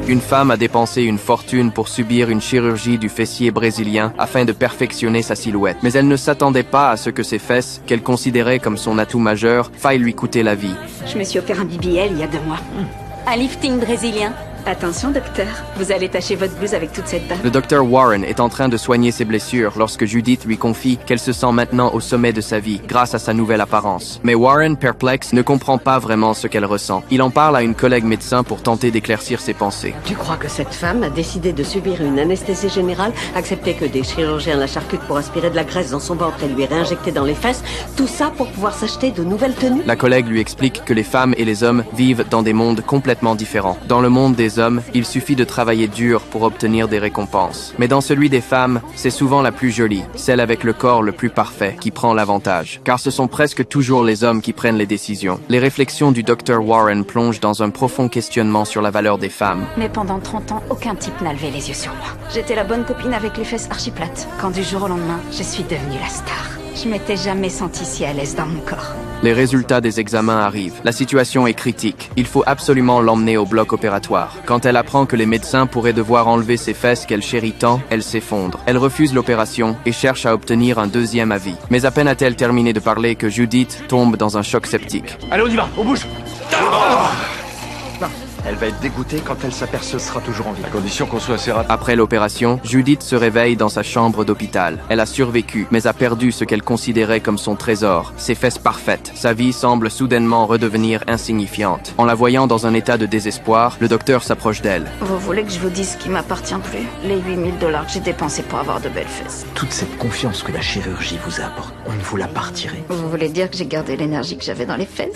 Une femme a dépensé une fortune pour subir une chirurgie du fessier brésilien afin de perfectionner sa silhouette. Mais elle ne s'attendait pas à ce que ses fesses, qu'elle considérait comme son atout majeur, faillent lui coûter la vie. Je me suis offert un BBL il y a 2 mois. Un lifting brésilien. Attention, docteur. Vous allez tacher votre blouse avec toute cette barre. Le docteur Warren est en train de soigner ses blessures lorsque Judith lui confie qu'elle se sent maintenant au sommet de sa vie grâce à sa nouvelle apparence. Mais Warren, perplexe, ne comprend pas vraiment ce qu'elle ressent. Il en parle à une collègue médecin pour tenter d'éclaircir ses pensées. Tu crois que cette femme a décidé de subir une anesthésie générale, accepter que des chirurgiens la charcutent pour aspirer de la graisse dans son ventre et lui réinjecter dans les fesses, tout ça pour pouvoir s'acheter de nouvelles tenues? La collègue lui explique que les femmes et les hommes vivent dans des mondes complètement différents. Dans le monde des hommes, il suffit de travailler dur pour obtenir des récompenses. Mais dans celui des femmes, c'est souvent la plus jolie, celle avec le corps le plus parfait, qui prend l'avantage. Car ce sont presque toujours les hommes qui prennent les décisions. Les réflexions du Dr Warren plongent dans un profond questionnement sur la valeur des femmes. Mais pendant 30 ans, aucun type n'a levé les yeux sur moi. J'étais la bonne copine avec les fesses archi plates. Quand du jour au lendemain, je suis devenue la star. Je m'étais jamais sentie si à l'aise dans mon corps. Les résultats des examens arrivent. La situation est critique. Il faut absolument l'emmener au bloc opératoire. Quand elle apprend que les médecins pourraient devoir enlever ses fesses qu'elle chérit tant, elle s'effondre. Elle refuse l'opération et cherche à obtenir un deuxième avis. Mais à peine a-t-elle terminé de parler que Judith tombe dans un choc septique. Allez, on y va, on bouge. Elle va être dégoûtée quand elle s'apercevra toujours en vie. À condition qu'on soit assez rapide. Après l'opération, Judith se réveille dans sa chambre d'hôpital. Elle a survécu, mais a perdu ce qu'elle considérait comme son trésor, ses fesses parfaites. Sa vie semble soudainement redevenir insignifiante. En la voyant dans un état de désespoir, le docteur s'approche d'elle. Vous voulez que je vous dise ce qui m'appartient plus? Les 8 000 $ que j'ai dépensés pour avoir de belles fesses. Toute cette confiance que la chirurgie vous apporte, on ne vous l'a pas retirée. Vous voulez dire que j'ai gardé l'énergie que j'avais dans les fesses?